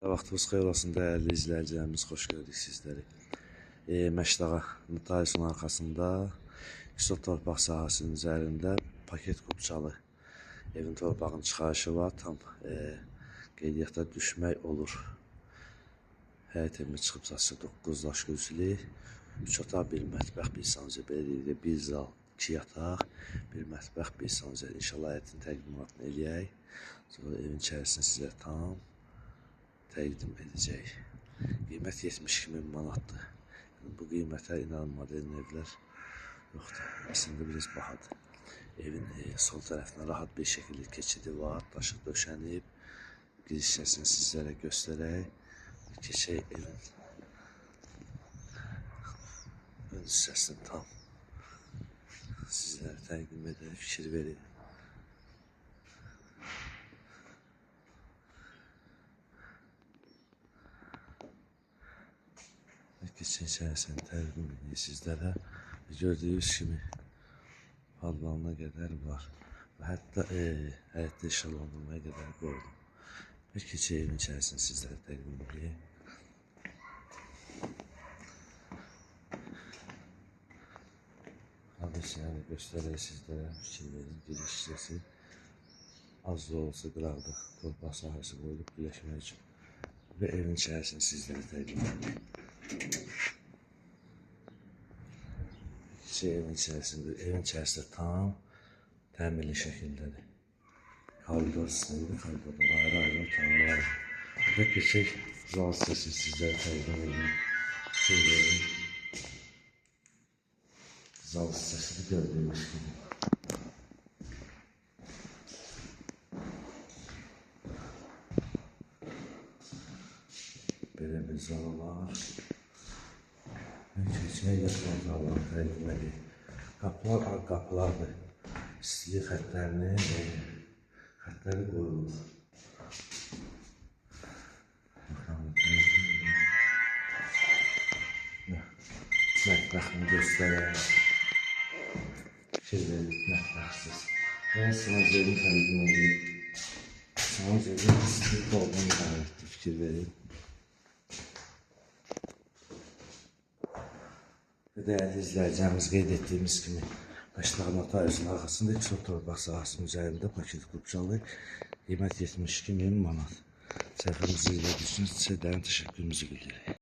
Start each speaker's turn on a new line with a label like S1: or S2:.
S1: Vaxtınız xeyir olsun dəyərli izləyicilərimiz, xoş gördük sizləri. Məşdağa notariusun arxasında Kisot torpaq sahəsinin üzərində paket qubçalı evin torpağının çıxarışı var. Tam qeydiyyata düşmək olur. Həyət evimə çıxıb satışa 9 daş gözlü, 3 otaq, 1 mətbəx, 1 sancı, belə 1 zal, 2 yataq, 1 mətbəx, 1 sancı. İnşallah həyətin təqdimatını eləyək. Sonra evin içərisini sizə tam təqdim edəcək. Qiymət 72.000 manatdır. Yəni, bu qiymətə inanın modern evlər yoxdur. Əslində biraz bahadır. Evin sol tərəfinə rahat bir şəkildə keçidi var. Daşı döşənib. Giriş hissəsini sizlərə göstərək. Keçək evin ön hissəsini tam sizlərə təqdim edək, fikir verin. Keçən içərisini təqdim edeyim sizlərə. Gördüyünüz kimi palvanına qədər var. Və hətta həyətdə işalandırmaya qədər qoydum. Və keçək evin içərisini sizlərə təqdim edeyim. Adresini göstərək sizlərə, fikir verin. Giriş hissəsi az da olsa qıraqda torpaq sahəsi qoyulub birləşmək üçün. Və evin içərisini sizlərə təqdim edeyim. Evin içərisində tam təmirli şəkildədir. Koridor sistemidir, koridorda ayrı-ayrı otaqlar var. Və keçək zal hissəsini sizlərə təqdim edeyim. Zal hissəsini gördüyünüz kimi. Belə bir zal var. Keçək yataq zallarını təqdim edeyim. Qapılar ağ qapılardır. İstilik xətləri qoyulur. Mətbəxini göstərək. Fikir verin, mətbəxsiz. Və sancarini təqdim edeyim. Sancarini istilik olduğunu ibarətdir, fikir verin. Dəyərli izləyicilərimiz, qeyd etdiyimiz kimi Məşdağa notariusun arxasında Kisot torpaq sahəsinin üzərində paket qubçalı qiymət 72.000 manat. Səhifəmizi izlədiyiniz üçün sizə dərin təşəkkürümüzü bildiririk.